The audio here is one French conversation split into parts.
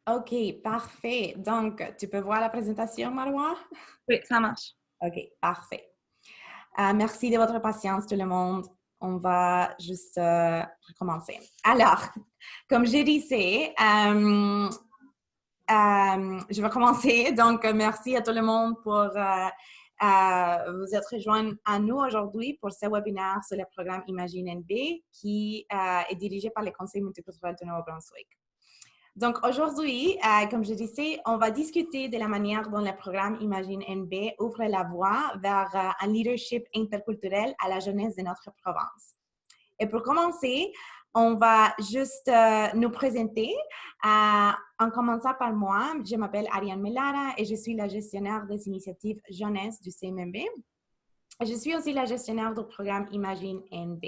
OK, parfait. Donc, tu peux voir la présentation, Marois? Oui, ça marche. OK, parfait. Merci de votre patience, tout le monde. On va juste recommencer. Alors, comme je disais, je vais commencer. Donc, merci à tout le monde pour vous être rejoints à nous aujourd'hui pour ce webinaire sur le programme Imagine NB qui est dirigé par le Conseil multiculturel du Nouveau-Brunswick. Donc, aujourd'hui, comme je disais, on va discuter de la manière dont le programme Imagine NB ouvre la voie vers un leadership interculturel à la jeunesse de notre province. Et pour commencer, on va juste nous présenter. En commençant par moi, je m'appelle Ariane Melara et je suis la gestionnaire des initiatives jeunesse du CMMB. Je suis aussi la gestionnaire du programme Imagine NB.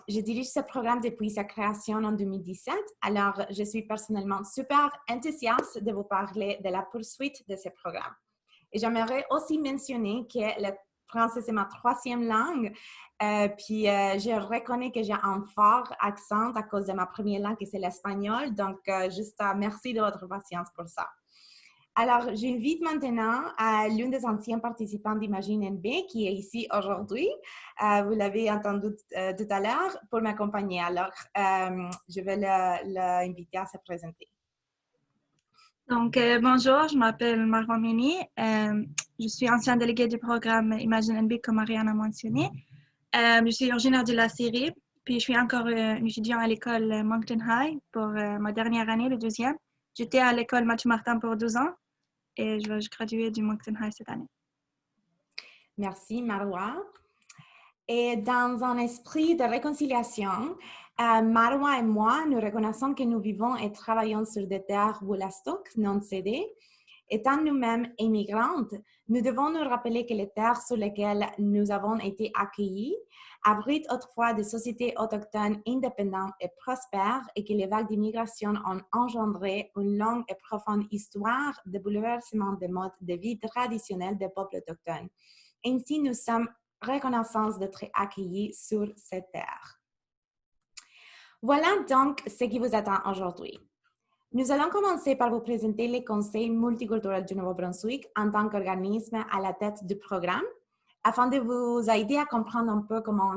Je dirige ce programme depuis sa création en 2017. Alors, je suis personnellement super enthousiaste de vous parler de la poursuite de ce programme. Et j'aimerais aussi mentionner que le français, c'est ma troisième langue. Puis, je reconnais que j'ai un fort accent à cause de ma première langue, qui c'est l'espagnol. Donc, juste merci de votre patience pour ça. Alors, j'invite maintenant l'une des anciens participants d'Imagine NB qui est ici aujourd'hui. Vous l'avez entendu tout à l'heure pour m'accompagner. Alors, je vais l'inviter à se présenter. Donc, bonjour, je m'appelle Marwan Mini. Je suis ancienne déléguée du programme Imagine NB, comme Ariane a mentionné. Je suis originaire de la Syrie, puis je suis encore une étudiante à l'école Moncton High pour ma dernière année, le deuxième. J'étais à l'école Mathieu Martin pour 12 ans et je vais graduer du Moncton High cette année. Merci, Marwa. Et dans un esprit de réconciliation, Marwa et moi, nous reconnaissons que nous vivons et travaillons sur des terres Wolastoq non cédées. Étant nous-mêmes immigrantes, nous devons nous rappeler que les terres sur lesquelles nous avons été accueillis abritent autrefois des sociétés autochtones indépendantes et prospères et que les vagues d'immigration ont engendré une longue et profonde histoire de bouleversement des modes de vie traditionnels des peuples autochtones. Ainsi, nous sommes reconnaissants d'être accueillis sur cette terre. Voilà donc ce qui vous attend aujourd'hui. Nous allons commencer par vous présenter le Conseil multiculturel du Nouveau-Brunswick en tant qu'organisme à la tête du programme, afin de vous aider à comprendre un peu comment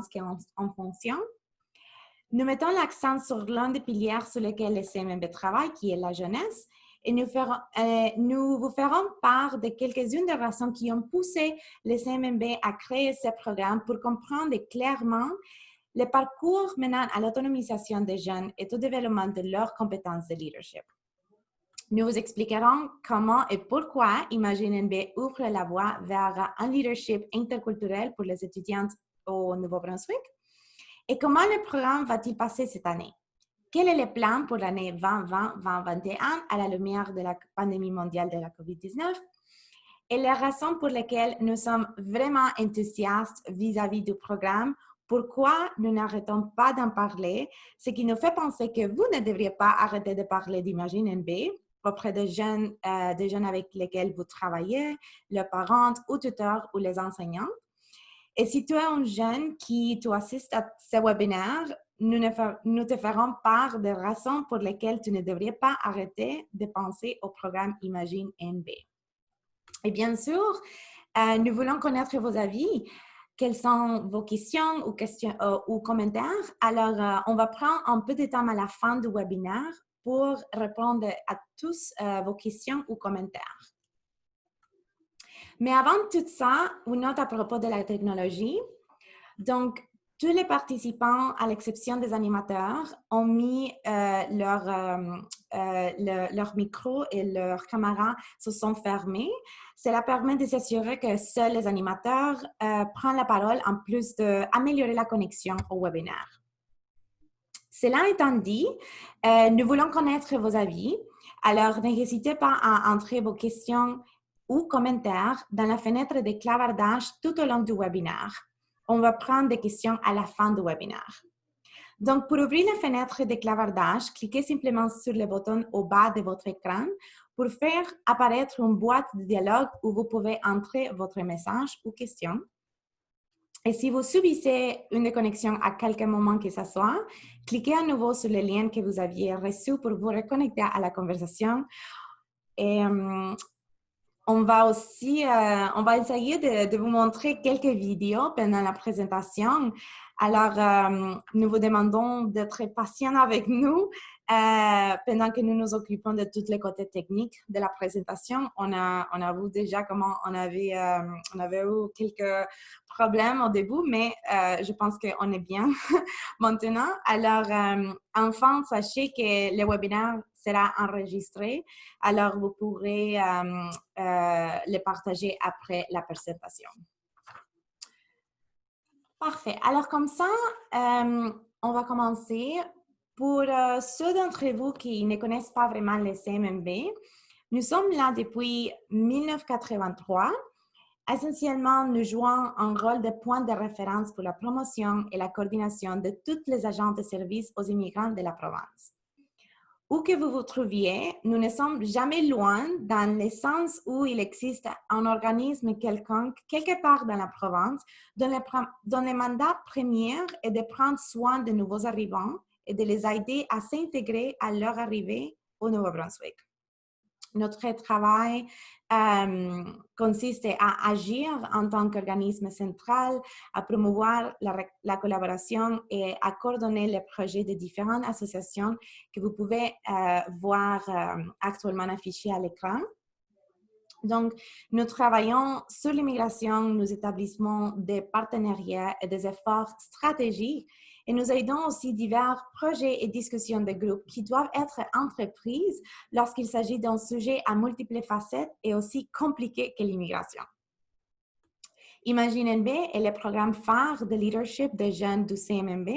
on fonctionne. Nous mettons l'accent sur l'un des piliers sur lesquels le CMMB travaille, qui est la jeunesse, et nous vous ferons part de quelques-unes des raisons qui ont poussé le CMMB à créer ce programme pour comprendre clairement le parcours menant à l'autonomisation des jeunes et au développement de leurs compétences de leadership. Nous vous expliquerons comment et pourquoi Imagine NB ouvre la voie vers un leadership interculturel pour les étudiantes au Nouveau-Brunswick et comment le programme va-t-il passer cette année. Quel est le plan pour l'année 2020-2021 à la lumière de la pandémie mondiale de la COVID-19 et les raisons pour lesquelles nous sommes vraiment enthousiastes vis-à-vis du programme. Pourquoi nous n'arrêtons pas d'en parler, ce qui nous fait penser que vous ne devriez pas arrêter de parler d'Imagine NB auprès des jeunes avec lesquels vous travaillez, leurs parents ou tuteurs ou les enseignants. Et si tu es un jeune qui assiste à ce webinaire, nous te ferons part des raisons pour lesquelles tu ne devrais pas arrêter de penser au programme Imagine NB. Et bien sûr, nous voulons connaître vos avis. Quelles sont vos questions ou commentaires? Alors, on va prendre un peu de temps à la fin du webinaire pour répondre à tous vos questions ou commentaires. Mais avant tout ça, une note à propos de la technologie. Donc, tous les participants, à l'exception des animateurs, ont mis leur micro et leurs caméras se sont fermés. Cela permet de s'assurer que seuls les animateurs prennent la parole en plus d'améliorer la connexion au webinaire. Cela étant dit, nous voulons connaître vos avis. Alors, n'hésitez pas à entrer vos questions ou commentaires dans la fenêtre de clavardage tout au long du webinaire. On va prendre des questions à la fin du webinaire. Donc, pour ouvrir la fenêtre de clavardage, cliquez simplement sur le bouton au bas de votre écran pour faire apparaître une boîte de dialogue où vous pouvez entrer votre message ou question. Et si vous subissez une déconnexion à quelque moment que ce soit, cliquez à nouveau sur le lien que vous aviez reçu pour vous reconnecter à la conversation. Et on va essayer de vous montrer quelques vidéos pendant la présentation. Alors, nous vous demandons d'être patient avec nous pendant que nous nous occupons de tous les côtés techniques de la présentation. On a vu déjà comment on avait eu quelques problèmes au début, mais je pense qu'on est bien maintenant. Alors, enfin, sachez que le webinaire sera enregistré. Alors, vous pourrez le partager après la présentation. Parfait. Alors, comme ça, on va commencer. Pour ceux d'entre vous qui ne connaissent pas vraiment le CMMB, nous sommes là depuis 1983. Essentiellement, nous jouons un rôle de point de référence pour la promotion et la coordination de tous les agents de services aux immigrants de la province. Où que vous vous trouviez, nous ne sommes jamais loin dans le sens où il existe un organisme quelconque quelque part dans la province dont le mandat premier est de prendre soin des nouveaux arrivants et de les aider à s'intégrer à leur arrivée au Nouveau-Brunswick. Notre travail consiste à agir en tant qu'organisme central, à promouvoir la collaboration et à coordonner les projets de différentes associations que vous pouvez voir actuellement affichés à l'écran. Donc, nous travaillons sur l'immigration, nous établissons des partenariats et des efforts stratégiques et nous aidons aussi divers projets et discussions de groupe qui doivent être entreprises lorsqu'il s'agit d'un sujet à multiples facettes et aussi compliqué que l'immigration. ImagineNB est le programme phare de leadership des jeunes du CMMB.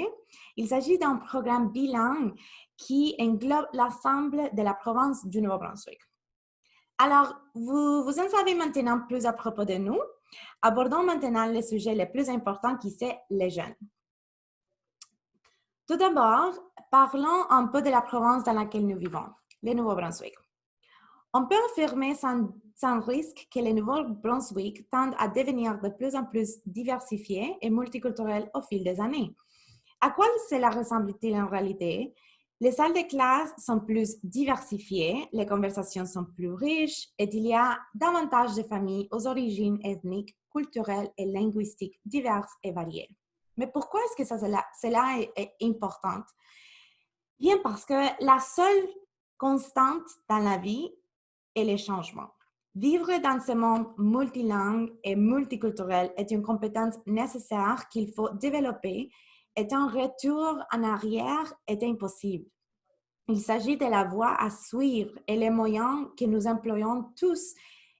Il s'agit d'un programme bilingue qui englobe l'ensemble de la province du Nouveau-Brunswick. Alors, vous en savez maintenant plus à propos de nous. Abordons maintenant le sujet le plus important qui c'est les jeunes. Tout d'abord, parlons un peu de la province dans laquelle nous vivons, le Nouveau-Brunswick. On peut affirmer sans risque que le Nouveau-Brunswick tend à devenir de plus en plus diversifié et multiculturel au fil des années. À quoi cela ressemble-t-il en réalité? Les salles de classe sont plus diversifiées, les conversations sont plus riches et il y a davantage de familles aux origines ethniques, culturelles et linguistiques diverses et variées. Mais pourquoi est-ce que cela est important? Bien parce que la seule constante dans la vie est le changement. Vivre dans ce monde multilingue et multiculturel est une compétence nécessaire qu'il faut développer et un retour en arrière est impossible. Il s'agit de la voie à suivre et les moyens que nous employons tous,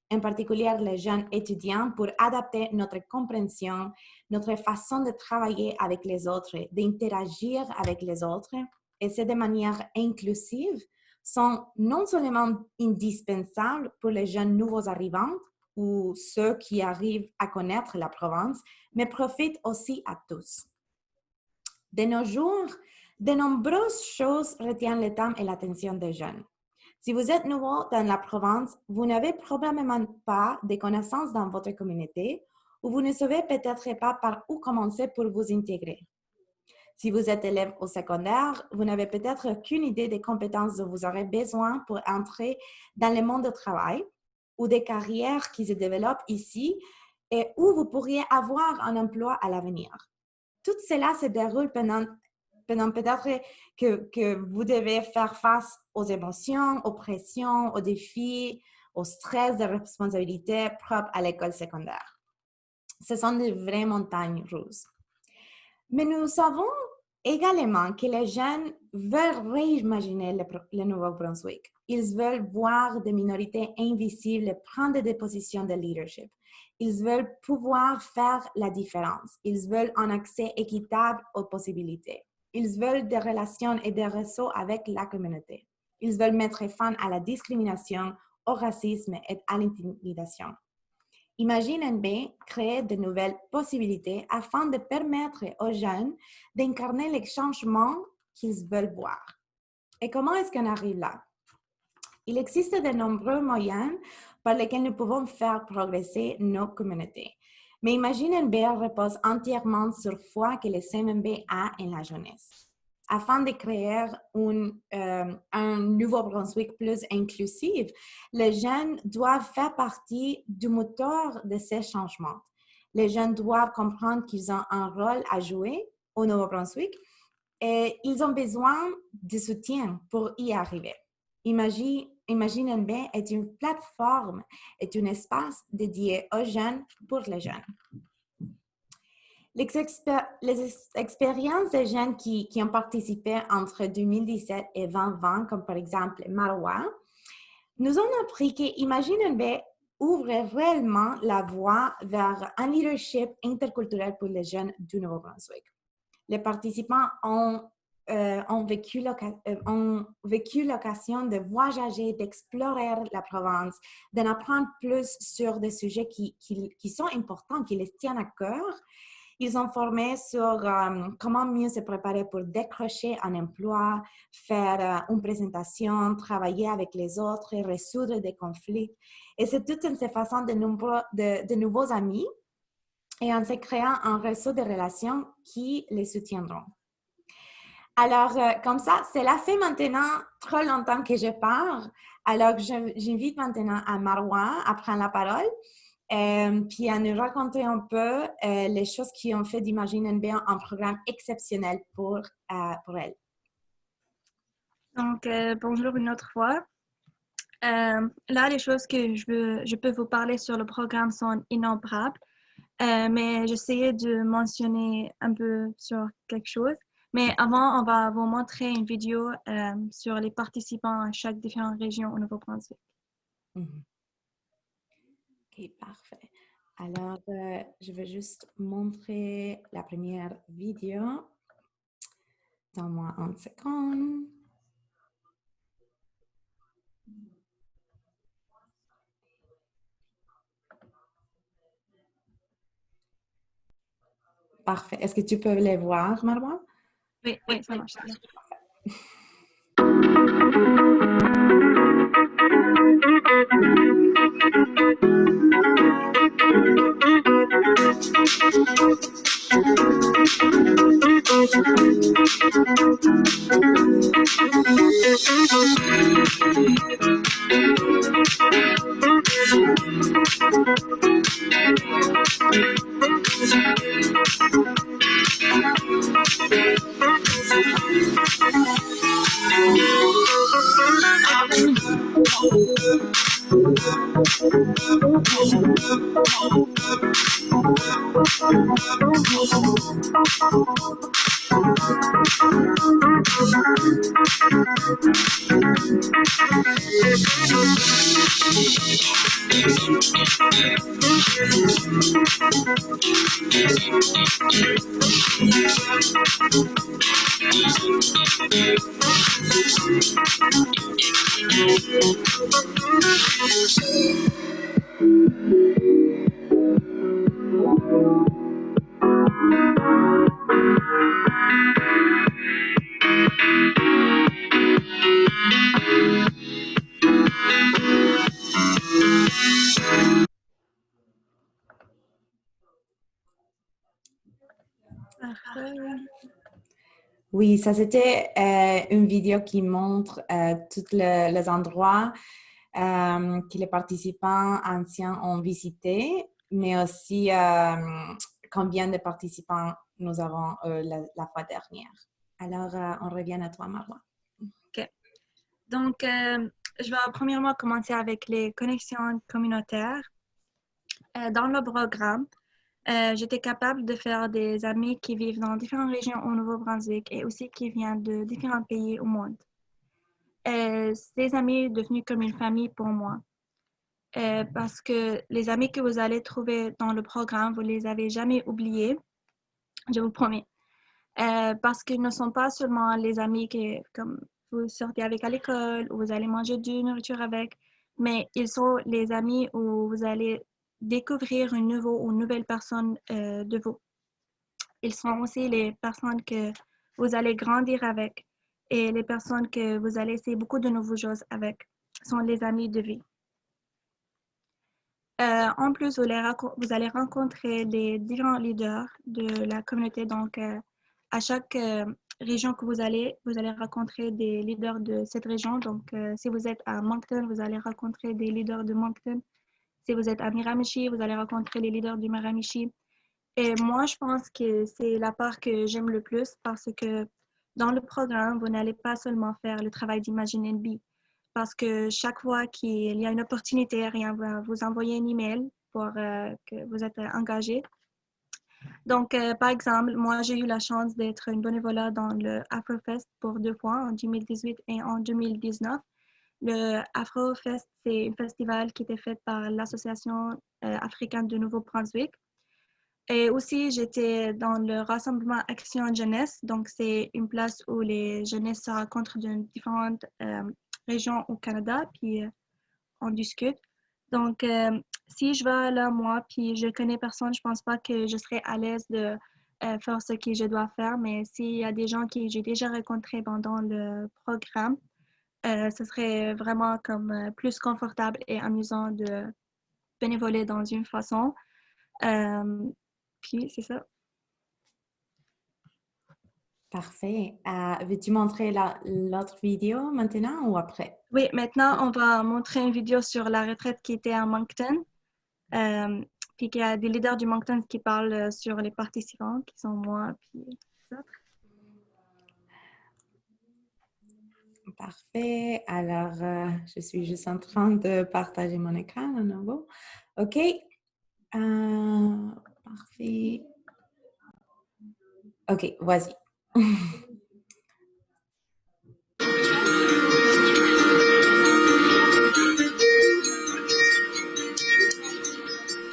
en particulier les jeunes étudiants, pour adapter notre compréhension, notre façon de travailler avec les autres, d'interagir avec les autres, et c'est de manière inclusive, sont non seulement indispensables pour les jeunes nouveaux arrivants ou ceux qui arrivent à connaître la province, mais profitent aussi à tous. De nos jours, de nombreuses choses retiennent le temps et l'attention des jeunes. Si vous êtes nouveau dans la province, vous n'avez probablement pas de connaissances dans votre communauté ou vous ne savez peut-être pas par où commencer pour vous intégrer. Si vous êtes élève au secondaire, vous n'avez peut-être aucune idée des compétences dont vous aurez besoin pour entrer dans le monde du travail ou des carrières qui se développent ici et où vous pourriez avoir un emploi à l'avenir. Tout cela se déroule pendant peut-être que vous devez faire face aux émotions, aux pressions, aux défis, au stress de responsabilités propres à l'école secondaire. Ce sont des vraies montagnes russes. Mais nous savons également que les jeunes veulent réimaginer le Nouveau-Brunswick. Ils veulent voir des minorités invisibles prendre des positions de leadership. Ils veulent pouvoir faire la différence. Ils veulent un accès équitable aux possibilités. Ils veulent des relations et des réseaux avec la communauté. Ils veulent mettre fin à la discrimination, au racisme et à l'intimidation. ImagineNB crée de nouvelles possibilités afin de permettre aux jeunes d'incarner les changements qu'ils veulent voir. Et comment est-ce qu'on arrive là? Il existe de nombreux moyens par lesquels nous pouvons faire progresser nos communautés. Mais Imagine NB repose entièrement sur foi que le CMB a en la jeunesse. Afin de créer un Nouveau-Brunswick plus inclusif, les jeunes doivent faire partie du moteur de ces changements. Les jeunes doivent comprendre qu'ils ont un rôle à jouer au Nouveau-Brunswick et ils ont besoin de soutien pour y arriver. Imagine NB est une plateforme, est un espace dédié aux jeunes pour les jeunes. Les expériences des jeunes qui ont participé entre 2017 et 2020, comme par exemple Marois, nous ont appris que Imagine NB ouvre réellement la voie vers un leadership interculturel pour les jeunes du Nouveau-Brunswick. Les participants ont vécu l'occasion de voyager, d'explorer la province, d'en apprendre plus sur des sujets qui sont importants, qui les tiennent à cœur. Ils ont formé sur comment mieux se préparer pour décrocher un emploi, faire une présentation, travailler avec les autres et résoudre des conflits. Et c'est tout en se faisant de nouveaux amis et en se créant un réseau de relations qui les soutiendront. Alors, comme ça, cela fait maintenant trop longtemps que je parle. Alors, j'invite maintenant à Marois à prendre la parole. Puis à nous raconter un peu les choses qui ont fait d'Imagine NB un programme exceptionnel pour elle. Donc, bonjour une autre fois. Là, les choses que je peux vous parler sur le programme sont innombrables, mais j'essayais de mentionner un peu sur quelque chose. Mais avant, on va vous montrer une vidéo sur les participants à chaque différente région au Nouveau-Brunswick. OK, parfait. Alors, je vais juste montrer la première vidéo. Donne-moi une seconde. Parfait. Est-ce que tu peux les voir, Marois? Oui, ça marche. Oui, ça c'était une vidéo qui montre tous les endroits que les participants anciens ont visités, mais aussi combien de participants nous avons la fois dernière. Alors, on revient à toi, Marois. OK. Donc, je vais premièrement commencer avec les connexions communautaires. Dans le programme, j'étais capable de faire des amis qui vivent dans différentes régions au Nouveau-Brunswick et aussi qui viennent de différents pays au monde. Ces amis sont devenus comme une famille pour moi. Parce que les amis que vous allez trouver dans le programme, vous ne les avez jamais oubliés, je vous promets. Parce qu'ils ne sont pas seulement les amis que comme vous sortez avec à l'école ou vous allez manger du nourriture avec, mais ils sont les amis où vous allez découvrir une nouvelle personne de vous. Ils sont aussi les personnes que vous allez grandir avec et les personnes que vous allez essayer beaucoup de nouvelles choses avec sont les amis de vie. En plus, vous allez rencontrer les différents leaders de la communauté. Donc, à chaque région que vous allez rencontrer des leaders de cette région. Donc, si vous êtes à Moncton, vous allez rencontrer des leaders de Moncton. Si vous êtes à Miramichi, vous allez rencontrer les leaders du Miramichi. Et moi, je pense que c'est la part que j'aime le plus parce que dans le programme, vous n'allez pas seulement faire le travail d'Imagine NB. Parce que chaque fois qu'il y a une opportunité, rien va vous envoyer un email pour que vous êtes engagé. Donc, par exemple, moi, j'ai eu la chance d'être une bénévolat dans le AfroFest pour 2 fois, en 2018 et en 2019. Le AfroFest, c'est un festival qui était fait par l'Association africaine de Nouveau-Brunswick. Et aussi, j'étais dans le rassemblement Action Jeunesse. Donc, c'est une place où les jeunesses se rencontrent de différentes régions au Canada, puis on discute. Donc, si je vais là, moi, puis je connais personne, je pense pas que je serais à l'aise de faire ce que je dois faire. Mais s'il y a des gens que j'ai déjà rencontrés pendant le programme, ce serait vraiment comme plus confortable et amusant de bénévoler dans une façon. Puis, c'est ça. Parfait. Veux-tu montrer l'autre vidéo maintenant ou après? Oui, maintenant, on va montrer une vidéo sur la retraite qui était à Moncton. Puis qu'il y a des leaders du Moncton qui parlent sur les participants, qui sont moi, puis ça. Parfait. Alors, je suis juste en train de partager mon écran à nouveau. OK. Parfait. OK, vas-y.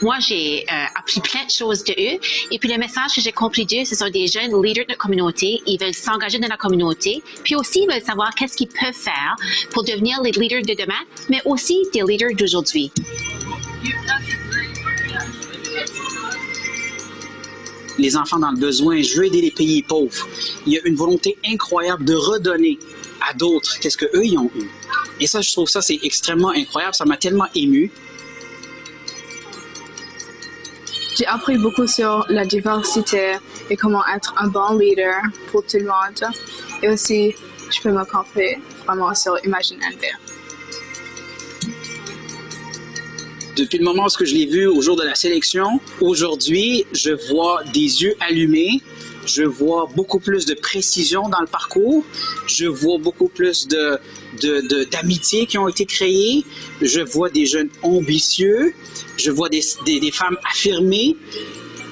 Moi, j'ai appris plein de choses de eux. Et puis, le message que j'ai compris d'eux, ce sont des jeunes leaders de la communauté. Ils veulent s'engager dans la communauté. Puis aussi, ils veulent savoir qu'est-ce qu'ils peuvent faire pour devenir les leaders de demain, mais aussi des leaders d'aujourd'hui. Les enfants dans le besoin, je veux aider les pays pauvres. Il y a une volonté incroyable de redonner à d'autres qu'est-ce qu'eux, ils ont eu. Et ça, je trouve ça, c'est extrêmement incroyable. Ça m'a tellement ému. J'ai appris beaucoup sur la diversité et comment être un bon leader pour tout le monde. Et aussi, je peux me concentrer vraiment sur Imagine NB. Depuis le moment où je l'ai vu au jour de la sélection, aujourd'hui, je vois des yeux allumés. Je vois beaucoup plus de précision dans le parcours. Je vois beaucoup plus d'amitiés qui ont été créées. Je vois des jeunes ambitieux. Je vois des femmes affirmées.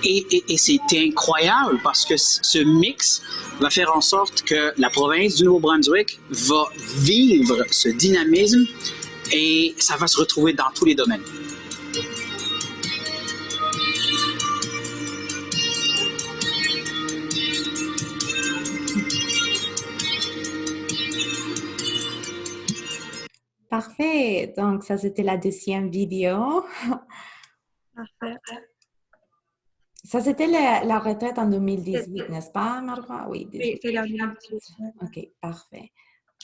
Et c'est incroyable parce que ce mix va faire en sorte que la province du Nouveau-Brunswick va vivre ce dynamisme et ça va se retrouver dans tous les domaines. Parfait. Donc, ça, c'était la deuxième vidéo. Parfait. Ça, c'était la retraite en 2018, n'est-ce pas, Marwa? Oui, Oui, c'est la 2018. OK, parfait.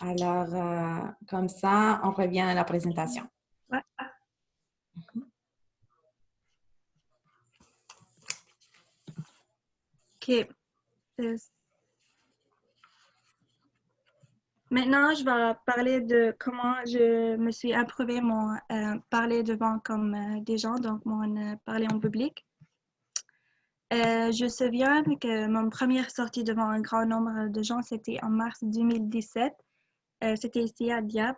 Alors, comme ça, on revient à la présentation. Ouais. OK. Maintenant, je vais parler de comment je me suis approuvé mon parler devant comme des gens, donc mon parler en public. Je me souviens que mon première sortie devant un grand nombre de gens, c'était en mars 2017. C'était ici à Dieppe.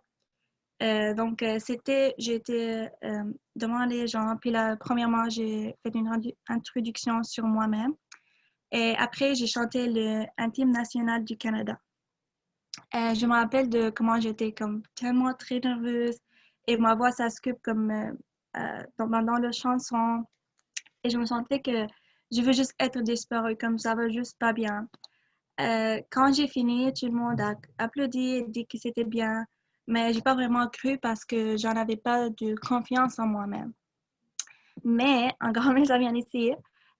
Donc, j'étais devant les gens. Puis là, premièrement, j'ai fait une introduction sur moi-même. Et après, j'ai chanté le Hymne national du Canada. Je me rappelle de comment j'étais comme tellement très nerveuse et ma voix ça se coupe comme dans la chanson et je me sentais que je veux juste être disparue comme ça va juste pas bien. Quand j'ai fini, tout le monde a applaudi et dit que c'était bien, mais j'ai pas vraiment cru parce que j'en avais pas de confiance en moi-même. Mais en grand ça vient ici.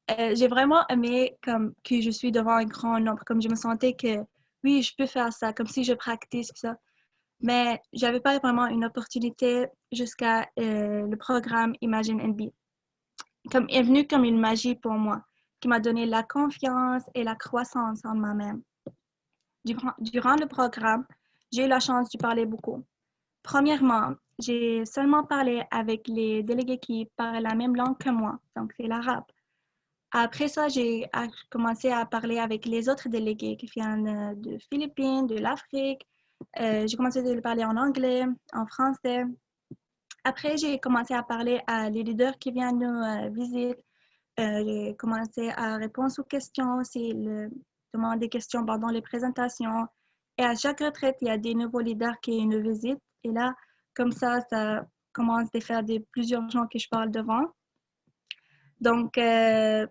J'ai vraiment aimé comme que je suis devant un grand nombre, comme je me sentais que oui, je peux faire ça, comme si je practice ça. Mais j'avais pas vraiment une opportunité jusqu'à le programme Imagine NB. Comme est venu comme une magie pour moi, qui m'a donné la confiance et la croissance en moi-même. Durant le programme, j'ai eu la chance de parler beaucoup. Premièrement, j'ai seulement parlé avec les délégués qui parlent la même langue que moi, donc c'est l'arabe. Après ça, j'ai commencé à parler avec les autres délégués qui viennent de Philippines, de l'Afrique. J'ai commencé à parler en anglais, en français. Après, j'ai commencé à parler à les leaders qui viennent nous visiter. J'ai commencé à répondre aux questions, demander des questions pendant les présentations. Et à chaque retraite, il y a des nouveaux leaders qui nous visitent. Et là, comme ça commence à faire plusieurs gens que je parle devant. Donc, il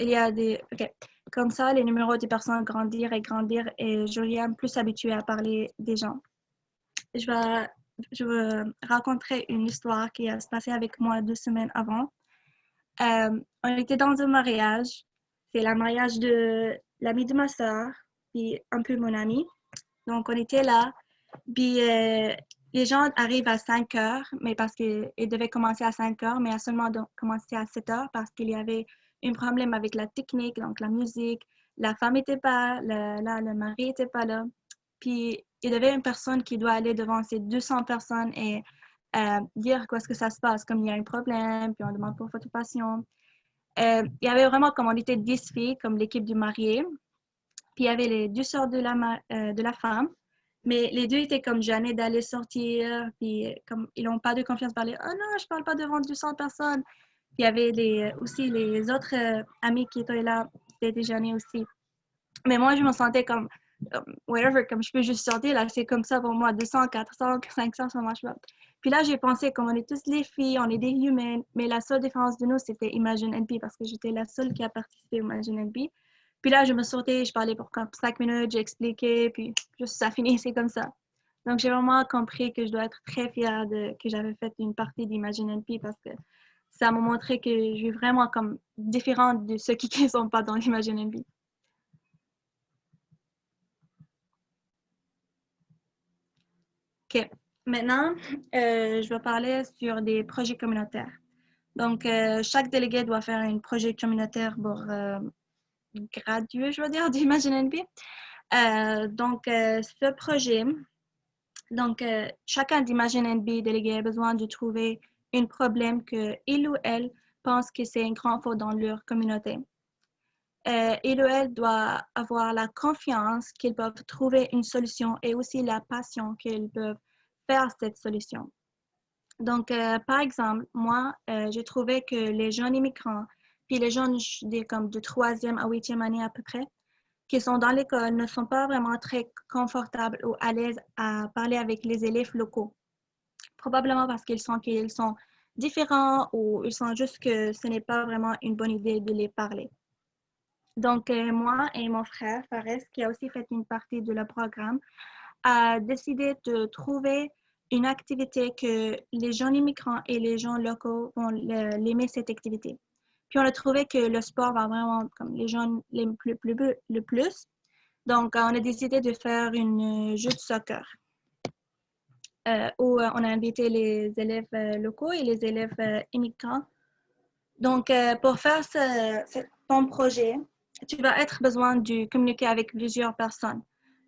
y a OK. Comme ça, les numéros des personnes grandir et je deviens plus habituée à parler des gens. Je vais raconter une histoire qui a se passé avec moi 2 semaines avant. On était dans un mariage. C'est le mariage de l'ami de ma soeur, puis un peu mon ami. Donc, on était là. Puis, les gens arrivent à 5 heures, mais parce qu'ils devaient commencer à 5 heures, mais a seulement commencé à 7 heures parce qu'il y avait un problème avec la technique, donc la musique. La femme n'était pas là, le mari n'était pas là. Puis, il y avait une personne qui doit aller devant ces 200 personnes et dire quoi est-ce que ça se passe, comme il y a un problème, puis on demande pour photopassation. Il y avait vraiment, comme on était 10 filles, comme l'équipe du marié. Puis, il y avait les 2 sœurs de la femme. Mais les deux étaient comme gênés d'aller sortir, puis comme ils n'ont pas de confiance parler. Oh non, je ne parle pas devant 200 personnes. Puis il y avait aussi les autres amis qui étaient là, qui étaient gênés aussi. Mais moi, je me sentais comme, whatever, comme je peux juste sortir, là, c'est comme ça pour moi, 200, 400, 500, ça marche pas. Puis là, j'ai pensé, comme on est tous les filles, on est des humains, mais la seule différence de nous, c'était Imagine NB, parce que j'étais la seule qui a participé au Imagine NB. Puis là, je me sortais, je parlais pour 5 minutes, j'ai expliqué, puis juste ça finissait comme ça. Donc, j'ai vraiment compris que je dois être très fière que j'avais fait une partie d'Imagine NB parce que ça m'a montré que je suis vraiment comme différente de ceux qui ne sont pas dans l'Imagine NB. OK. Maintenant, je vais parler sur des projets communautaires. Donc, chaque délégué doit faire un projet communautaire pour graduer, je veux dire, d'Imagine NB. Donc, ce projet, chacun d'Imagine NB délégué a besoin de trouver un problème qu'il ou elle pense que c'est un grand faute dans leur communauté. Il ou elle doit avoir la confiance qu'ils peuvent trouver une solution et aussi la passion qu'ils peuvent faire cette solution. Donc, par exemple, moi, j'ai trouvé que les jeunes immigrants, puis les jeunes comme de 3e à 8e année à peu près, qui sont dans l'école, ne sont pas vraiment très confortables ou à l'aise à parler avec les élèves locaux. Probablement parce qu'ils sont différents ou ils sentent juste que ce n'est pas vraiment une bonne idée de les parler. Donc, moi et mon frère, Fares, qui a aussi fait une partie de le programme, a décidé de trouver une activité que les jeunes immigrants et les gens locaux vont l'aimer cette activité. Puis on a trouvé que le sport va vraiment comme les jeunes l'aiment le plus. Donc, on a décidé de faire un jeu de soccer où on a invité les élèves locaux et les élèves immigrants. Donc, pour faire ton projet, tu vas être besoin de communiquer avec plusieurs personnes.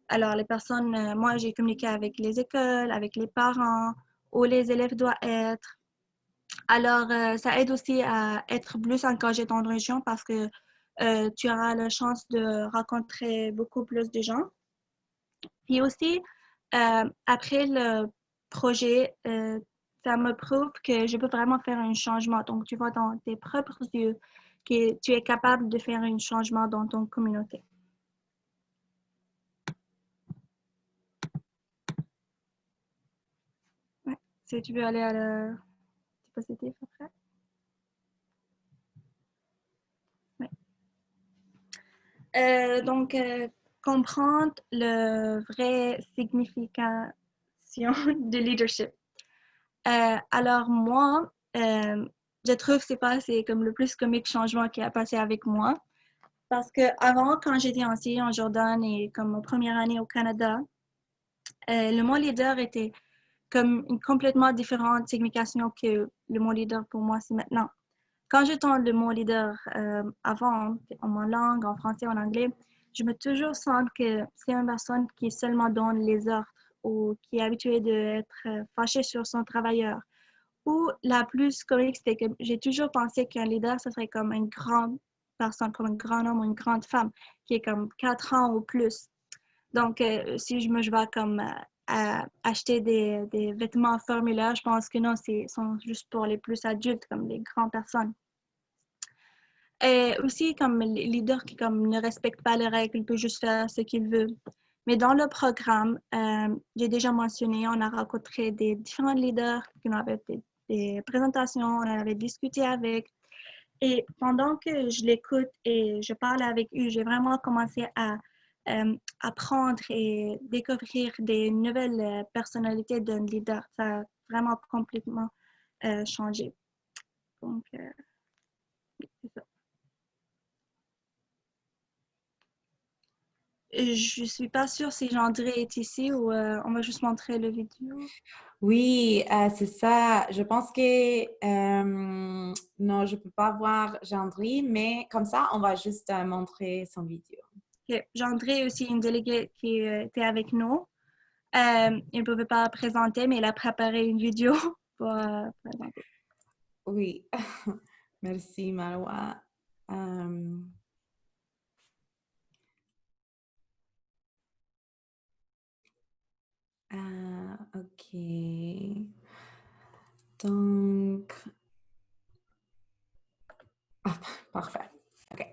Alors, les personnes, moi, j'ai communiqué avec les écoles, avec les parents, où les élèves doivent être. Alors, ça aide aussi à être plus engagé dans la région parce que tu auras la chance de rencontrer beaucoup plus de gens. Puis aussi, après le projet, ça me prouve que je peux vraiment faire un changement. Donc, tu vois dans tes propres yeux que tu es capable de faire un changement dans ton communauté. Ouais. Si tu veux aller à la diapositive après. Ouais. Donc, comprendre le vrai signification de leadership. Alors moi, je trouve que c'est comme le plus comique changement qui a passé avec moi. Parce que avant, quand j'étais en Syrie, en Jordan et comme ma première année au Canada, le mot leader était comme une complètement différente signification que le mot leader pour moi, c'est maintenant. Quand j'entends le mot leader avant, en mon langue, en français, en anglais, je me toujours sens que c'est une personne qui seulement donne les ordres ou qui est habituée d'être fâchée sur son travailleur. Ou la plus comique, c'était que j'ai toujours pensé qu'un leader, ce serait comme une grande personne, comme un grand homme ou une grande femme, qui est comme 4 ans ou plus. Donc, si je vais comme acheter des vêtements formulaires, je pense que non, sont juste pour les plus adultes, comme les grandes personnes. Et aussi, comme les leaders qui comme, ne respectent pas les règles, il peut juste faire ce qu'il veut. Mais dans le programme, j'ai déjà mentionné, on a rencontré des différents leaders qui ont fait des présentations, on avait discuté avec. Et pendant que je l'écoute et je parle avec eux, j'ai vraiment commencé à apprendre et découvrir des nouvelles personnalités d'un leader. Ça a vraiment complètement changé. Donc, c'est ça. Je suis pas sûre si Jean-André est ici ou on va juste montrer le vidéo. Oui, c'est ça. Je pense que non, je ne peux pas voir Gendry, mais comme ça, on va juste montrer son vidéo. Okay. Jean-André est aussi une déléguée qui était avec nous. Il ne pouvait pas présenter, mais il a préparé une vidéo pour présenter. Oui, merci Marwa. Ok. Donc, parfait. Ok.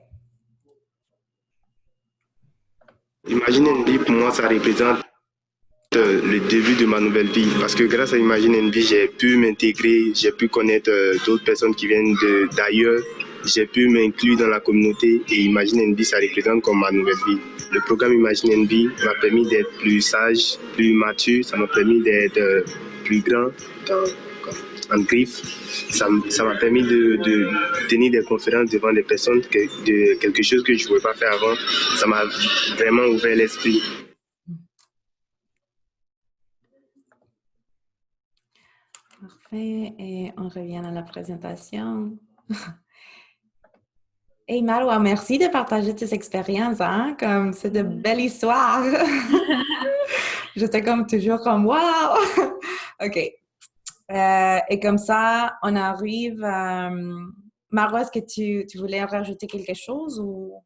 Imagine NB, pour moi, ça représente le début de ma nouvelle vie. Parce que grâce à Imagine NB, j'ai pu m'intégrer, j'ai pu connaître d'autres personnes qui viennent d'ailleurs. J'ai pu m'inclure dans la communauté et Imagine NB, ça représente comme ma nouvelle vie. Le programme Imagine NB m'a permis d'être plus sage, plus mature, ça m'a permis d'être plus grand en griffe. Ça m'a permis de tenir des conférences devant des personnes, de quelque chose que je ne pouvais pas faire avant. Ça m'a vraiment ouvert l'esprit. Parfait. Et on revient à la présentation. Hey Marwa, merci de partager tes expériences, hein? Comme c'est de belles histoires. J'étais comme toujours comme wow! OK. Et comme ça, on arrive. Marwa, est-ce que tu voulais rajouter quelque chose ou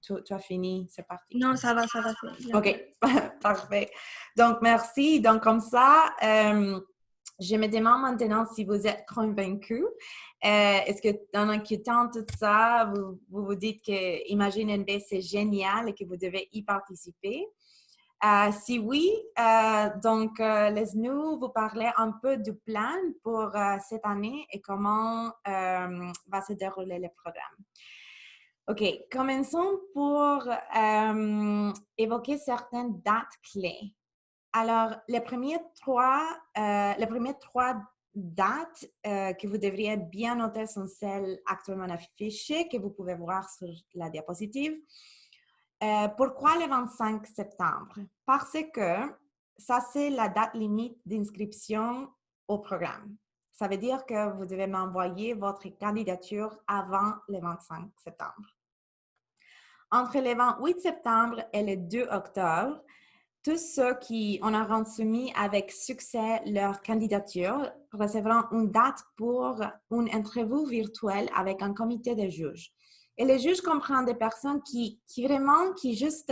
tu as fini? C'est parti. Non, ça va. OK, parfait. Donc, merci. Donc, comme ça, je me demande maintenant si vous êtes convaincus. Est-ce que, en écoutant tout ça, vous dites que Imagine NB, c'est génial et que vous devez y participer? Si oui, donc laisse-nous vous parler un peu du plan pour cette année et comment va se dérouler le programme. OK, commençons pour évoquer certaines dates clés. Alors, les premières trois dates que vous devriez bien noter sont celles actuellement affichées que vous pouvez voir sur la diapositive. Pourquoi le 25 septembre? Parce que ça, c'est la date limite d'inscription au programme. Ça veut dire que vous devez m'envoyer votre candidature avant le 25 septembre. Entre le 28 septembre et le 2 octobre, tous ceux qui auront soumis avec succès leur candidature recevront une date pour une entrevue virtuelle avec un comité de juges. Et les juges comprennent des personnes qui juste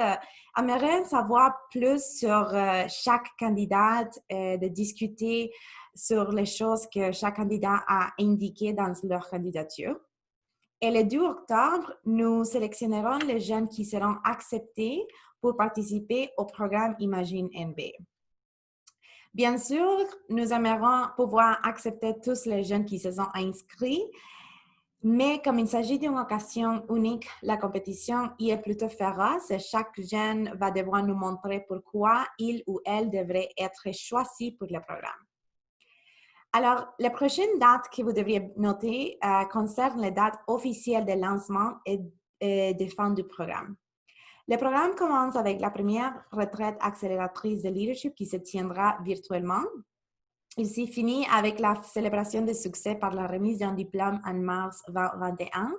aimeraient savoir plus sur chaque candidate, de discuter sur les choses que chaque candidat a indiquées dans leur candidature. Et le 2 octobre, nous sélectionnerons les jeunes qui seront acceptés pour participer au programme Imagine NB. Bien sûr, nous aimerions pouvoir accepter tous les jeunes qui se sont inscrits, mais comme il s'agit d'une occasion unique, la compétition y est plutôt féroce et chaque jeune va devoir nous montrer pourquoi il ou elle devrait être choisi pour le programme. Alors, les prochaines dates que vous devriez noter concernent les dates officielles de lancement et de fin du programme. Le programme commence avec la première retraite accélératrice de leadership qui se tiendra virtuellement. Il s'y finit avec la célébration de succès par la remise d'un diplôme en mars 2021.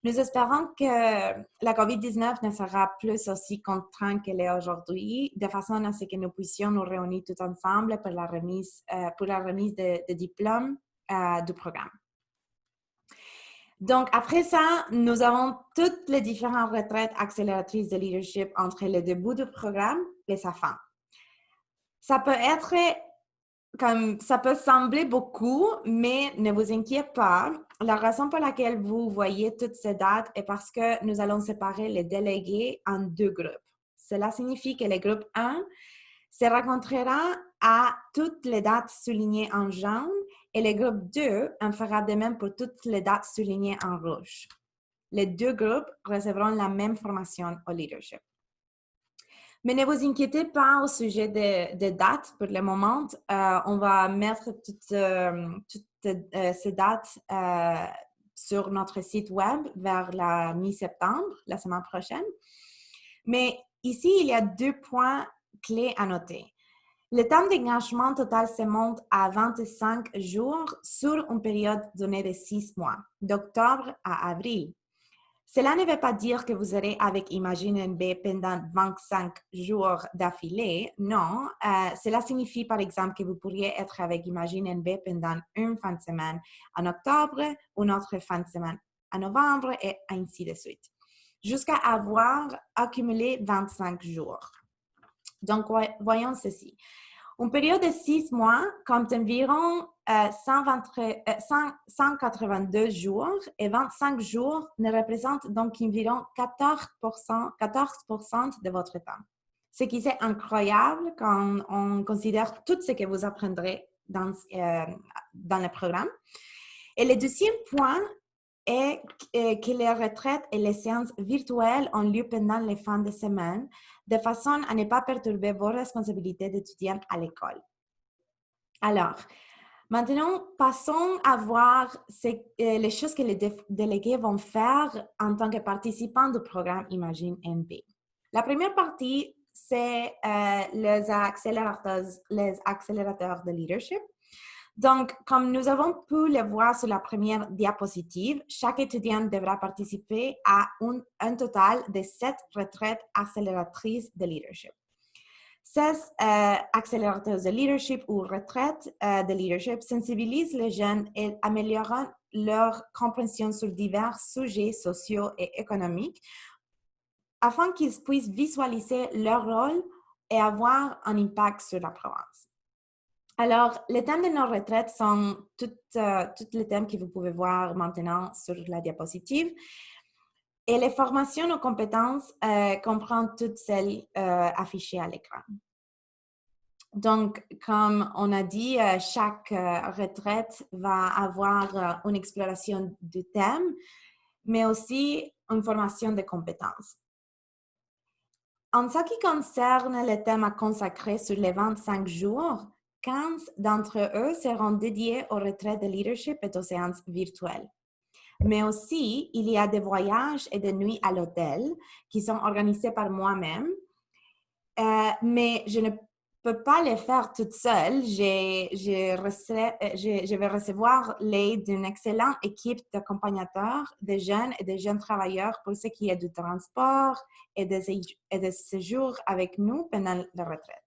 Nous espérons que la COVID-19 ne sera plus aussi contrainte qu'elle est aujourd'hui, de façon à ce que nous puissions nous réunir tous ensemble pour la remise de diplôme du programme. Donc, après ça, nous avons toutes les différentes retraites accélératrices de leadership entre le début du programme et sa fin. Ça peut sembler beaucoup, mais ne vous inquiétez pas. La raison pour laquelle vous voyez toutes ces dates est parce que nous allons séparer les délégués en deux groupes. Cela signifie que le groupe 1 se rencontrera à toutes les dates soulignées en jaune et le groupe 2 en fera de même pour toutes les dates soulignées en rouge. Les deux groupes recevront la même formation au leadership. Mais ne vous inquiétez pas au sujet des dates pour le moment. On va mettre toutes ces dates sur notre site web vers la mi-septembre, la semaine prochaine. Mais ici, il y a 2 points clés à noter. Le temps d'engagement total se monte à 25 jours sur une période donnée de 6 mois, d'octobre à avril. Cela ne veut pas dire que vous serez avec Imagine NB pendant 25 jours d'affilée. Non, cela signifie par exemple que vous pourriez être avec Imagine NB pendant une fin de semaine en octobre, une autre fin de semaine en novembre et ainsi de suite, jusqu'à avoir accumulé 25 jours. Donc, voyons ceci. Une période de 6 mois compte environ 182 jours et 25 jours ne représentent donc environ 14% de votre temps. Ce qui est incroyable quand on considère tout ce que vous apprendrez dans le programme. Et le deuxième point est que les retraites et les séances virtuelles ont lieu pendant les fins de semaine, de façon à ne pas perturber vos responsabilités d'étudiant à l'école. Alors, maintenant, passons à voir les choses que les délégués vont faire en tant que participants du programme Imagine NB. La première partie, c'est les accélérateurs de leadership. Donc, comme nous avons pu le voir sur la première diapositive, chaque étudiant devra participer à un total de 7 retraites accélératrices de leadership. Ces accélérateurs de leadership ou retraites de leadership sensibilisent les jeunes et améliorent leur compréhension sur divers sujets sociaux et économiques afin qu'ils puissent visualiser leur rôle et avoir un impact sur la province. Alors, les thèmes de nos retraites sont tous les thèmes que vous pouvez voir maintenant sur la diapositive. Et les formations aux compétences comprennent toutes celles affichées à l'écran. Donc, comme on a dit, chaque retraite va avoir une exploration du thème, mais aussi une formation de compétences. En ce qui concerne les thèmes à consacrer sur les 25 jours, 15 d'entre eux seront dédiés aux retraites de leadership et aux séances virtuelles. Mais aussi, il y a des voyages et des nuits à l'hôtel qui sont organisés par moi-même, mais je ne peux pas les faire toute seule. Je vais recevoir l'aide d'une excellente équipe d'accompagnateurs, de jeunes et de jeunes travailleurs pour ce qui est du transport et des séjours avec nous pendant la retraite.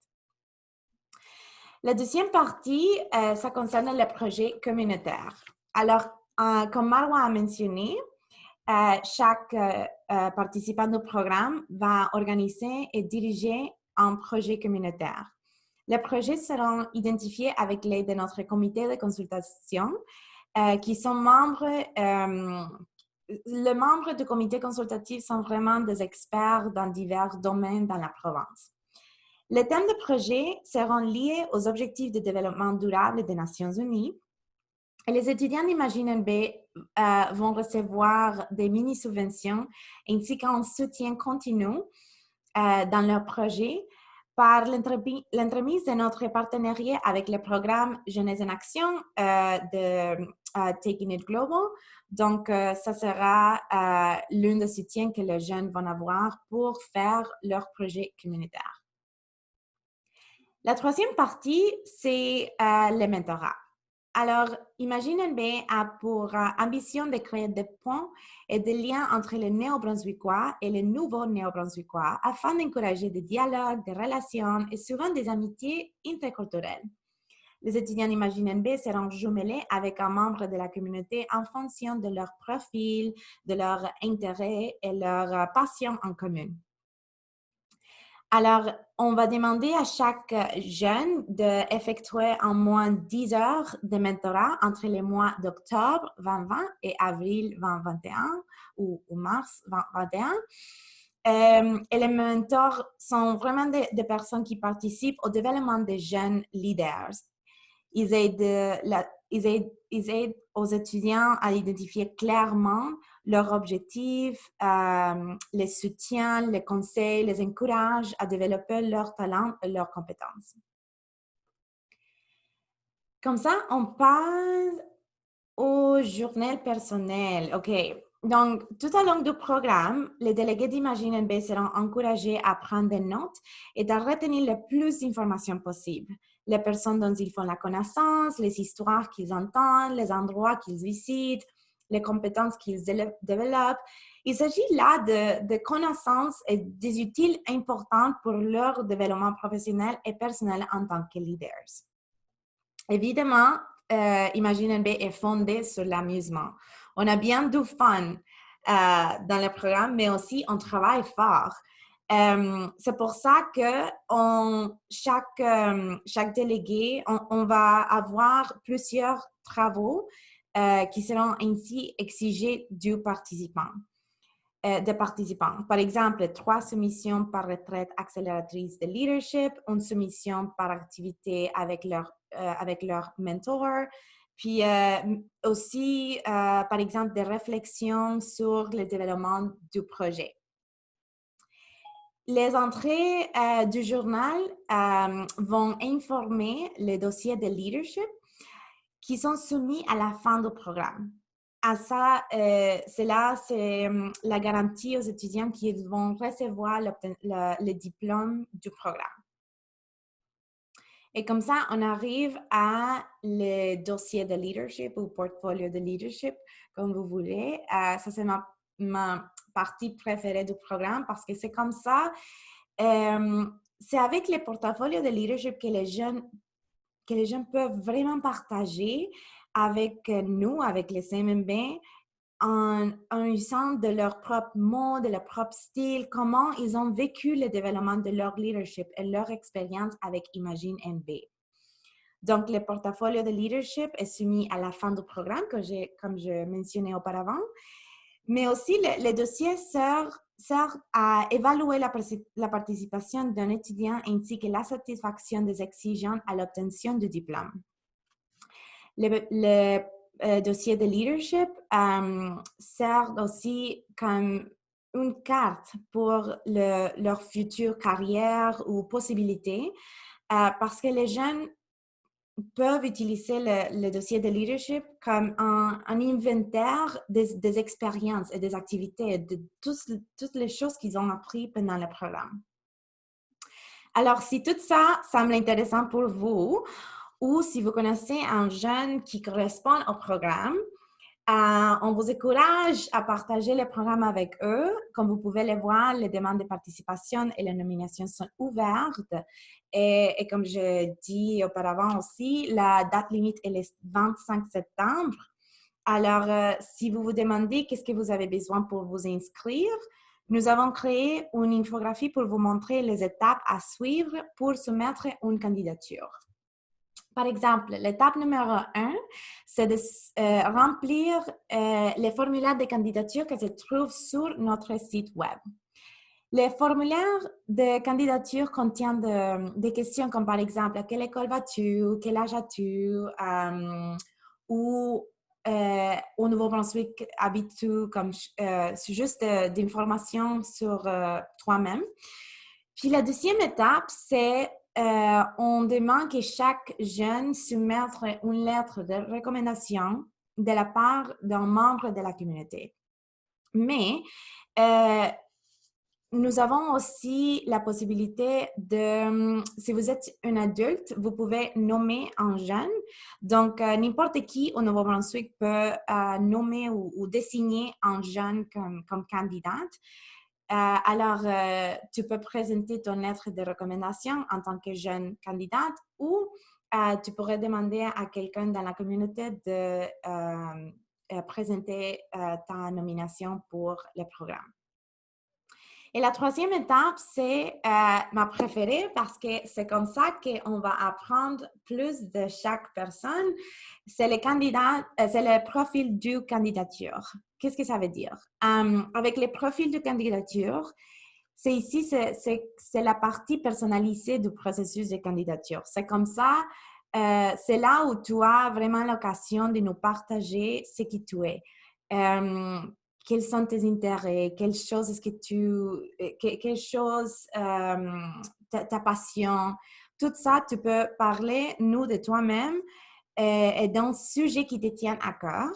La deuxième partie, ça concerne les projets communautaires. Alors, comme Marwa a mentionné, chaque participant du programme va organiser et diriger un projet communautaire. Les projets seront identifiés avec l'aide de notre comité de consultation, qui sont les membres du comité consultatif sont vraiment des experts dans divers domaines dans la province. Les thèmes de projet seront liés aux objectifs de développement durable des Nations Unies. Et les étudiants d'Imagine NB vont recevoir des mini-subventions ainsi qu'un soutien continu dans leur projet par l'entremise de notre partenariat avec le programme Jeunesse en Action de Taking It Global. Donc, ça sera l'un des soutiens que les jeunes vont avoir pour faire leur projet communautaire. La troisième partie, c'est le mentorat. Alors, Imagine NB a pour ambition de créer des ponts et des liens entre les néo-brunswickois et les nouveaux néo-brunswickois afin d'encourager des dialogues, des relations et souvent des amitiés interculturelles. Les étudiants d'Imagine NB seront jumelés avec un membre de la communauté en fonction de leur profil, de leurs intérêts et leur passion en commun. Alors, on va demander à chaque jeune d'effectuer en moins 10 heures de mentorat entre les mois d'octobre 2020 et avril 2021 ou mars 2021. Et les mentors sont vraiment des personnes qui participent au développement des jeunes leaders. Ils aident aux étudiants à identifier clairement leurs objectifs, les soutiennent, les conseillent, les encouragent à développer leurs talents et leurs compétences. Comme ça, on passe au journal personnel. OK. Donc, tout au long du programme, les délégués d'Imagine NB seront encouragés à prendre des notes et à retenir le plus d'informations possible. Les personnes dont ils font la connaissance, les histoires qu'ils entendent, les endroits qu'ils visitent, les compétences qu'ils développent. Il s'agit là de connaissances et des outils importants pour leur développement professionnel et personnel en tant que leaders. Évidemment, Imagine NB est fondé sur l'amusement. On a bien du fun dans le programme, mais aussi on travaille fort. C'est pour ça que chaque délégué, on va avoir plusieurs travaux qui seront ainsi exigés des participants. Par exemple, 3 soumissions par retraite accélératrice de leadership, une soumission par activité avec leur mentor, puis aussi, par exemple, des réflexions sur le développement du projet. Les entrées du journal vont informer les dossiers de leadership qui sont soumis à la fin du programme. À ça, c'est la garantie aux étudiants qu'ils vont recevoir le diplôme du programme. Et comme ça, on arrive à le dossier de leadership ou portfolio de leadership, comme vous voulez. Ça, c'est ma partie préférée du programme parce que c'est comme ça. C'est avec les portfolios de leadership que les jeunes peuvent vraiment partager avec nous, avec les CMMB, en usant de leur propre mot, de leur propre style, comment ils ont vécu le développement de leur leadership et leur expérience avec Imagine NB. Donc, le portfolio de leadership est soumis à la fin du programme, comme je mentionnais auparavant, mais aussi le dossier sert à évaluer la participation d'un étudiant ainsi que la satisfaction des exigences à l'obtention du diplôme. Le dossier de leadership sert aussi comme une carte pour leur future carrière ou possibilités parce que les jeunes peuvent utiliser le dossier de leadership comme un inventaire des expériences et des activités, de toutes les choses qu'ils ont apprises pendant le programme. Alors, si tout ça semble intéressant pour vous, ou si vous connaissez un jeune qui correspond au programme, on vous encourage à partager le programme avec eux. Comme vous pouvez le voir, les demandes de participation et les nominations sont ouvertes. Et comme je dis auparavant aussi, la date limite est le 25 septembre. Alors, si vous vous demandez qu'est-ce que vous avez besoin pour vous inscrire, nous avons créé une infographie pour vous montrer les étapes à suivre pour soumettre une candidature. Par exemple, l'étape numéro 1, c'est de remplir les formulaires de candidature qui se trouvent sur notre site web. Les formulaires de candidature contiennent des questions comme par exemple, à quelle école vas-tu, quel âge as-tu, où au Nouveau-Brunswick habites-tu, comme juste d'informations sur toi-même. Puis la deuxième étape, c'est on demande que chaque jeune soumette une lettre de recommandation de la part d'un membre de la communauté. Mais nous avons aussi la possibilité de, si vous êtes un adulte, vous pouvez nommer un jeune. Donc, n'importe qui au Nouveau-Brunswick peut nommer ou désigner un jeune comme candidate. Alors, tu peux présenter ton lettre de recommandation en tant que jeune candidate ou tu pourrais demander à quelqu'un dans la communauté de présenter ta nomination pour le programme. Et la troisième étape, c'est ma préférée parce que c'est comme ça qu'on va apprendre plus de chaque personne. C'est le profil de candidature. Qu'est-ce que ça veut dire? Avec les profils de candidature, c'est la partie personnalisée du processus de candidature. C'est comme ça, c'est là où tu as vraiment l'occasion de nous partager ce qui tu es. Quels sont tes intérêts, quelle chose est-ce que ta passion, tout ça, tu peux parler, nous, de toi-même et d'un sujet qui te tient à cœur.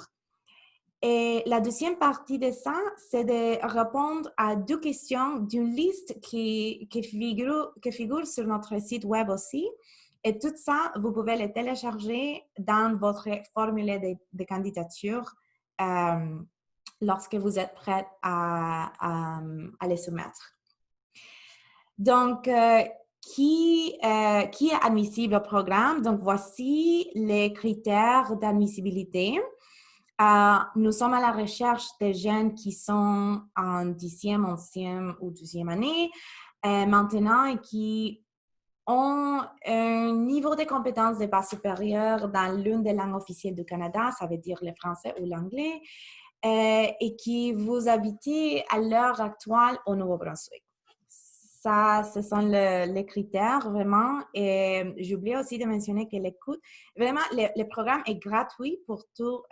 Et la deuxième partie de ça, c'est de répondre à 2 questions d'une liste qui figure sur notre site web aussi. Et tout ça, vous pouvez le télécharger dans votre formulaire de candidature lorsque vous êtes prêt à les soumettre. Donc, qui est admissible au programme? Donc, voici les critères d'admissibilité. Nous sommes à la recherche des jeunes qui sont en 10e, 11e ou 12e année maintenant et qui ont un niveau de compétence de base supérieure dans l'une des langues officielles du Canada, ça veut dire le français ou l'anglais, et qui vous habitez à l'heure actuelle au Nouveau-Brunswick. Ça, ce sont les critères vraiment. Et j'oublie aussi de mentionner que le programme est gratuit pour tous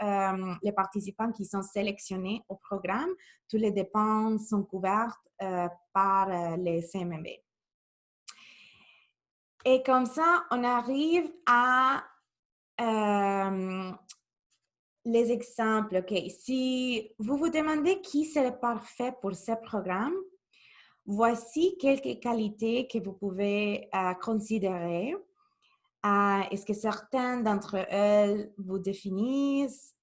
les participants qui sont sélectionnés au programme. Toutes les dépenses sont couvertes par les CMMB. Et comme ça, on arrive à les exemples. OK, si vous vous demandez qui serait parfait pour ce programme, voici quelques qualités que vous pouvez considérer. Est-ce que certains d'entre eux vous définissent?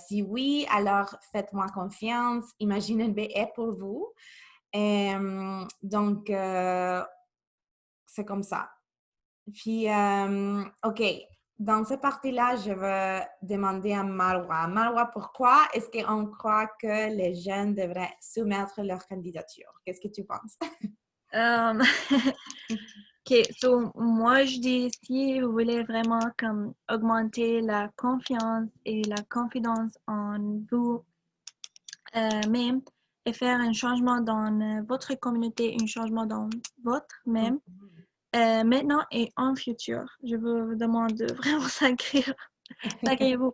Si oui, alors faites-moi confiance. Imagine est pour vous. Donc, c'est comme ça. Puis, OK. Dans cette partie-là, je vais demander à Marwa. Marwa, pourquoi est-ce qu'on croit que les jeunes devraient soumettre leur candidature? Qu'est-ce que tu penses? OK, so moi je dis si vous voulez vraiment comme augmenter la confiance et la confidence en vous même et faire un changement dans votre communauté, un changement dans votre même, maintenant et en futur. Je vous demande de vraiment s'agréez-vous.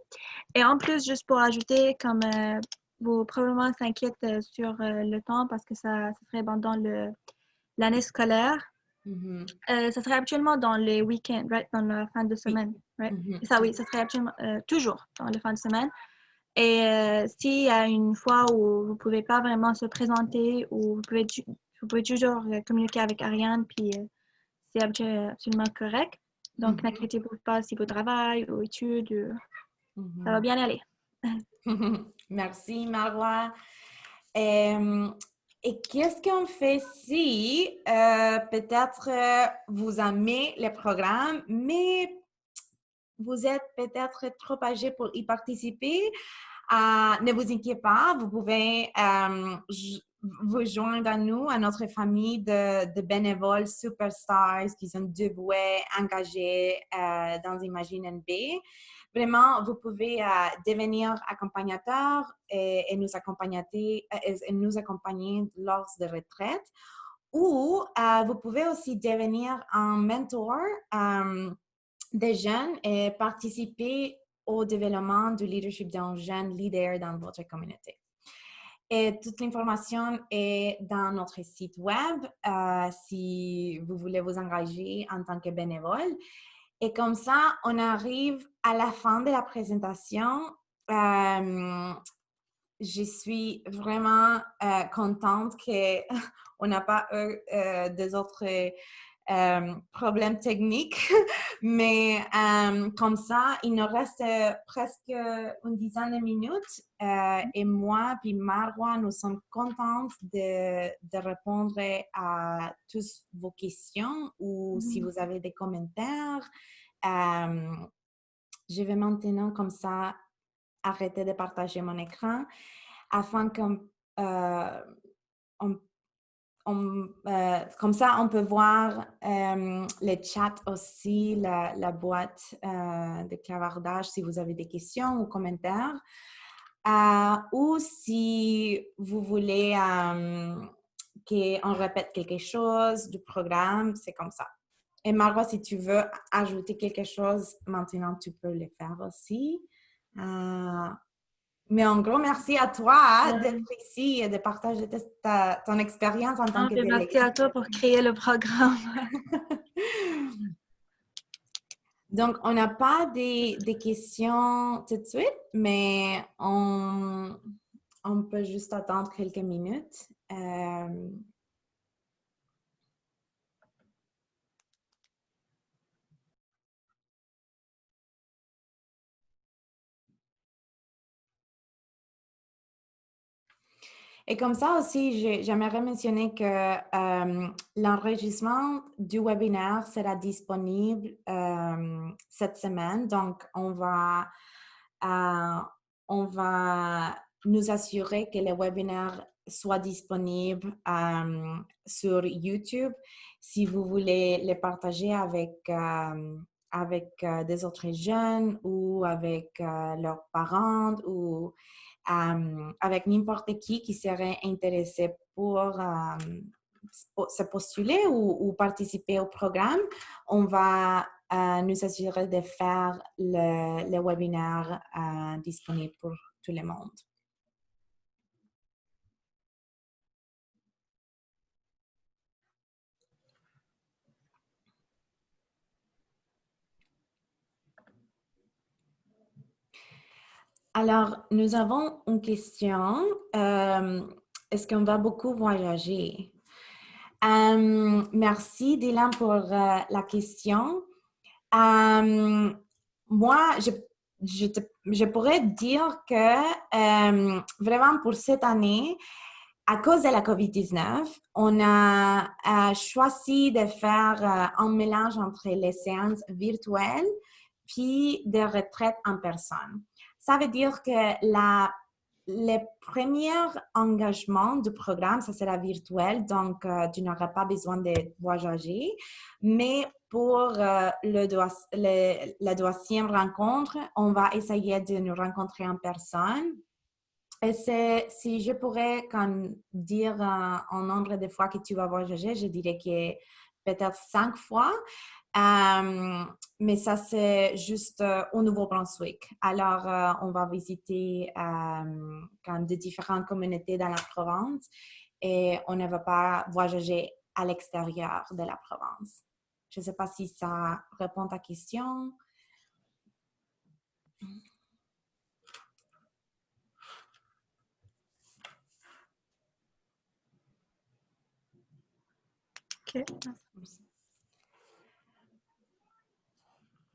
Et en plus, juste pour ajouter, comme vous probablement s'inquiète sur le temps parce que ça serait pendant l'année scolaire. Ça serait actuellement dans les week-ends, right? Dans la fin de semaine, right? Ça, oui, ça serait actuellement toujours dans les fins de semaine. Et s'il y a une fois où vous ne pouvez pas vraiment se présenter ou vous pouvez toujours communiquer avec Ariane, puis c'est absolument correct. Donc, n'inquiétez-vous pas si vous travaillez ou études, ça va bien aller. Merci, Marwa. Et qu'est-ce qu'on fait si peut-être vous aimez le programme, mais vous êtes peut-être trop âgé pour y participer? Ne vous inquiétez pas, vous pouvez vous joindre à nous, à notre famille de bénévoles superstars qui sont dévoués, engagés dans Imagine NB. Vraiment, vous pouvez devenir accompagnateur et nous accompagner lors de retraite. Ou vous pouvez aussi devenir un mentor des jeunes et participer au développement du leadership d'un jeune leader dans votre communauté. Et toute l'information est dans notre site web si vous voulez vous engager en tant que bénévole. Et comme ça, on arrive à la fin de la présentation. Je suis vraiment contente qu'on n'a pas eu des autres problèmes techniques, mais comme ça, il nous reste presque une dizaine de minutes et moi puis Marwa, nous sommes contentes de répondre à toutes vos questions ou si vous avez des commentaires. Je vais maintenant comme ça arrêter de partager mon écran afin qu'on comme ça, on peut voir le chat aussi, la boîte de clavardage si vous avez des questions ou commentaires. Ou si vous voulez qu'on répète quelque chose du programme, c'est comme ça. Et Marwa, si tu veux ajouter quelque chose, maintenant tu peux le faire aussi. Mais en gros, merci à toi d'être ici et de partager ton expérience en tant que déléguée. Merci à toi pour créer le programme. Donc, on n'a pas des questions tout de suite, mais on peut juste attendre quelques minutes. Et comme ça aussi, j'aimerais mentionner que l'enregistrement du webinaire sera disponible cette semaine. Donc, on va nous assurer que le webinaire soit disponible sur YouTube. Si vous voulez le partager avec des autres jeunes ou avec leurs parents ou avec n'importe qui serait intéressé pour se postuler ou participer au programme, on va nous assurer de faire le webinaire disponible pour tout le monde. Alors, nous avons une question. Est-ce qu'on va beaucoup voyager? Merci, Dylan, pour la question. Moi, je pourrais dire que vraiment pour cette année, à cause de la COVID-19, on a choisi de faire un mélange entre les séances virtuelles puis des retraites en personne. Ça veut dire que le premier engagement du programme, ça sera virtuel, donc tu n'auras pas besoin de voyager. Mais pour la deuxième rencontre, on va essayer de nous rencontrer en personne. Et si je pourrais dire un nombre de fois que tu vas voyager, je dirais que peut-être 5 fois. Mais ça, c'est juste au Nouveau-Brunswick. Alors, on va visiter de différentes communautés dans la province et on ne va pas voyager à l'extérieur de la province. Je ne sais pas si ça répond à ta question. OK.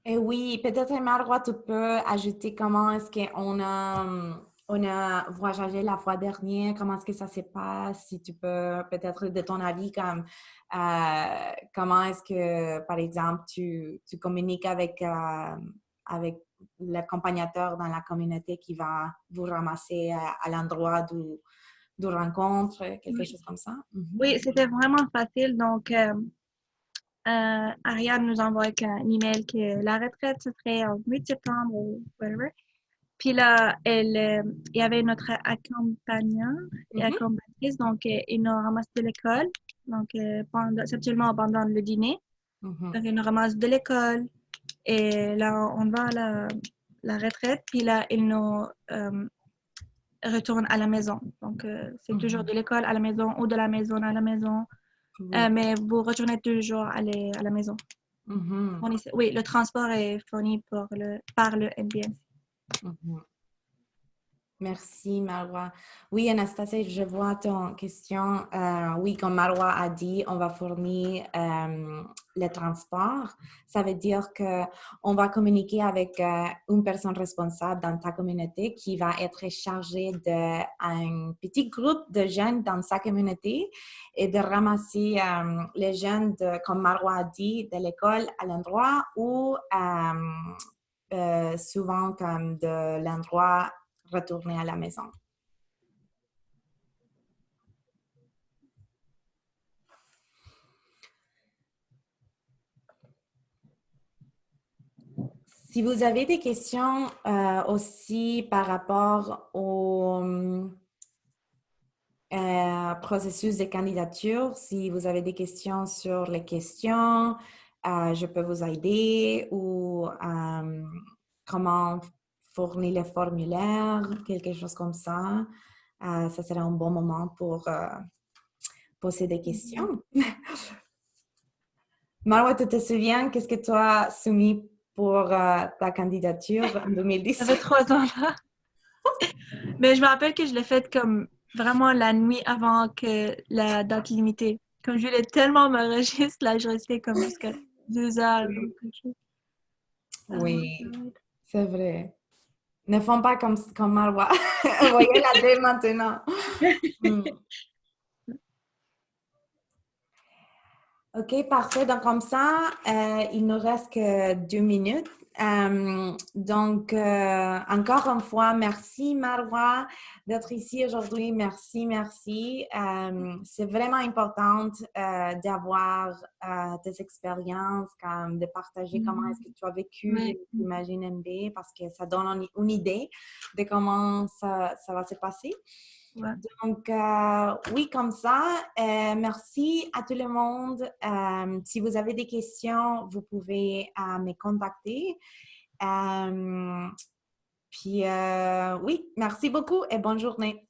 Et oui, peut-être, Marwa, tu peux ajouter comment est-ce qu'on a voyagé la fois dernière, comment est-ce que ça se passe, si tu peux, peut-être de ton avis, comment est-ce que, par exemple, tu communiques avec l'accompagnateur dans la communauté qui va vous ramasser à l'endroit de rencontre, quelque chose comme ça? Oui, c'était vraiment facile. Donc, Ariane nous envoie un email que la retraite se ferait en 8 septembre ou whatever. Puis là, il y avait notre accompagnant et accompagnatrice, donc il nous ramasse de l'école, donc seulement pendant le dîner. Donc, il nous ramasse de l'école et là, on va à la retraite. Puis là, il nous retourne à la maison. Donc, c'est toujours de l'école à la maison ou de la maison à la maison. Mais vous retournez toujours à la maison. Oui, le transport est fourni par le NBNC. Merci, Marwa. Oui, Anastasia, je vois ton question. Oui, comme Marwa a dit, on va fournir le transport. Ça veut dire qu'on va communiquer avec une personne responsable dans ta communauté qui va être chargée d'un petit groupe de jeunes dans sa communauté et de ramasser les jeunes, comme Marwa a dit, de l'école à l'endroit ou souvent comme de l'endroit retourner à la maison. Si vous avez des questions aussi par rapport au processus de candidature, si vous avez des questions sur les questions, je peux vous aider ou comment fournir les formulaires, quelque chose comme ça. Ça serait un bon moment pour poser des questions. Marwa, tu te souviens, qu'est-ce que tu as soumis pour ta candidature en 2010? Ça fait 3 ans là. Mais je me rappelle que je l'ai faite comme vraiment la nuit avant que la date limitée. Comme je voulais tellement me registre, là, je restais comme jusqu'à 2 heures. Oui, c'est vrai. Ne font pas comme Marwa. Voyez-la dès maintenant. OK, parfait. Donc, comme ça, il nous reste que 2 minutes. Donc, encore une fois, merci Marwa d'être ici aujourd'hui. Merci, merci. C'est vraiment important d'avoir tes expériences, comme de partager comment est-ce que tu as vécu Imagine NB parce que ça donne une idée de comment ça va se passer. Ouais. Donc, oui, comme ça, merci à tout le monde. Si vous avez des questions, vous pouvez me contacter. Puis, oui, merci beaucoup et bonne journée.